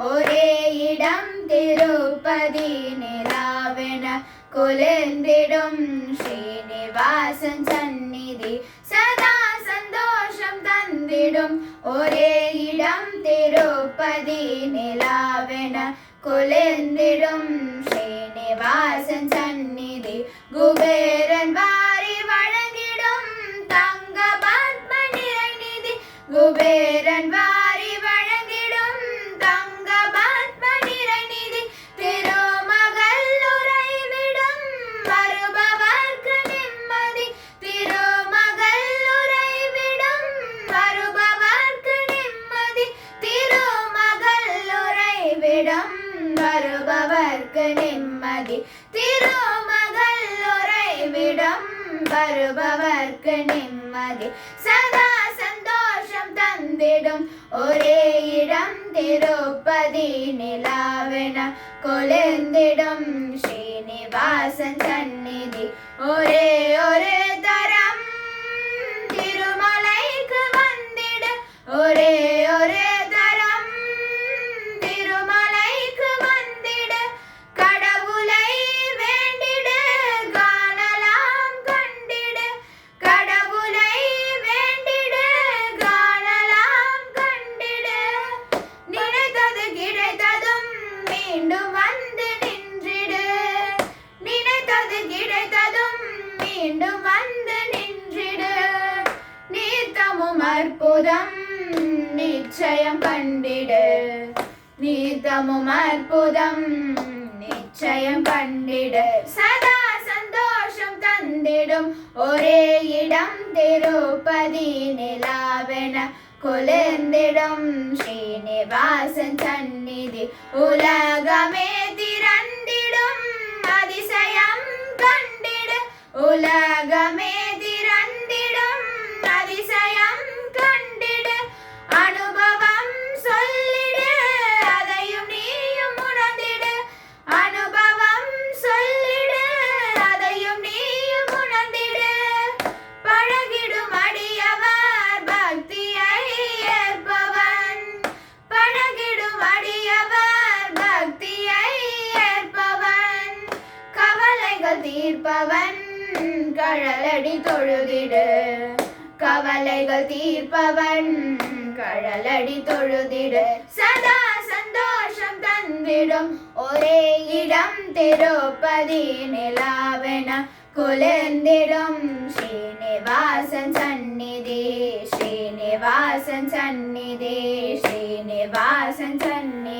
ஒரே இடம் திருப்பதி நிலாவென குளிர்ந்திடும் ஸ்ரீனிவாசன் சந்நிதி சதா சந்தோஷம் தந்திடும். ஒரே இடம் திருப்பதி நிலாவென குளிர்ந்திடும் ஸ்ரீனிவாசன் சந்நிதி குபேரன் வாரி வழங்கிடும் தங்க பத்ம நிறைநிதி. குபேரன் வாரி வழங்கிடும் தங்க பத்ம நிறைநிதி. திருமகள் உறைவிடும் வருபவர்க்கு நிம்மதி. திருமகள் உறைவிடும் வருபவர்க்கு நிம்மதி. திருமகள் உறைவிடும் வருபவர்க்கு நிம்மதி. திருமகள் உறைவிடும் வருபவர்க்கு நிம்மதி. சதா சந்தோஷம் தந்திடும் ஒரே இடம் திருப்பதி நிலாவென குளிர்ந்திடும் ஸ்ரீனிவாசன் சந்நிதி. ஒரே ஒரு தரம் திருமலைக்கு வந்திட. ஒரே ஒரு தரம் திருமலைக்கு வந்திட. கடவுளை வேண்டிட காணலாம் கண்டிட. கடவுளை வேண்டிட காணலாம் கண்டிட. நினைத்தது கிடைத்ததும் மீண்டும் வந்து நின்றிடு. நினைத்தது கிடைத்ததும் மீண்டும் வந்து நின்றிடு. நீத்தமும் அற்புதம் நிச்சயம் கண்டிடு. நீத்தமும் அற்புதம் நிச்சயம் கண்டிடு. சதா சந்தோஷம் தந்திடும் ஒரே இடம் திருப்பதி நிலாவென குளிர்ந்திடும் ஸ்ரீனிவாசன் சந்நிதி. உலகமே திரண்டிடும் அதிசயம் கண்டிடு. உலகமே திரண்டிடும் அதிசயம் கண்டிடு. அனுபவம் சொல்லிடு அதையும் நீயும் உணர்ந்திடு. அனுபவம் சொல்லிடு அதையும் நீயும் உணர்ந்திடு. பழகிடும் அடியவர் பக்தியை ஏற்பவன். பழகிடும் அடியவர் பக்தியை ஏற்பவன். கவலைகள் தீர்ப்பவன் கழலடி தொழுதிடு. கவலைகள் தீர்ப்பவன் கழலடி தொழுதிடு. சதா சந்தோஷம் தந்திடும் ஒரே இடம் திருப்பதி நிலாவென குளிர்ந்திடும் ஸ்ரீனிவாசன் சந்நிதி. ஸ்ரீனிவாசன் சந்நிதி. ஸ்ரீனிவாசன் சந்நிதி.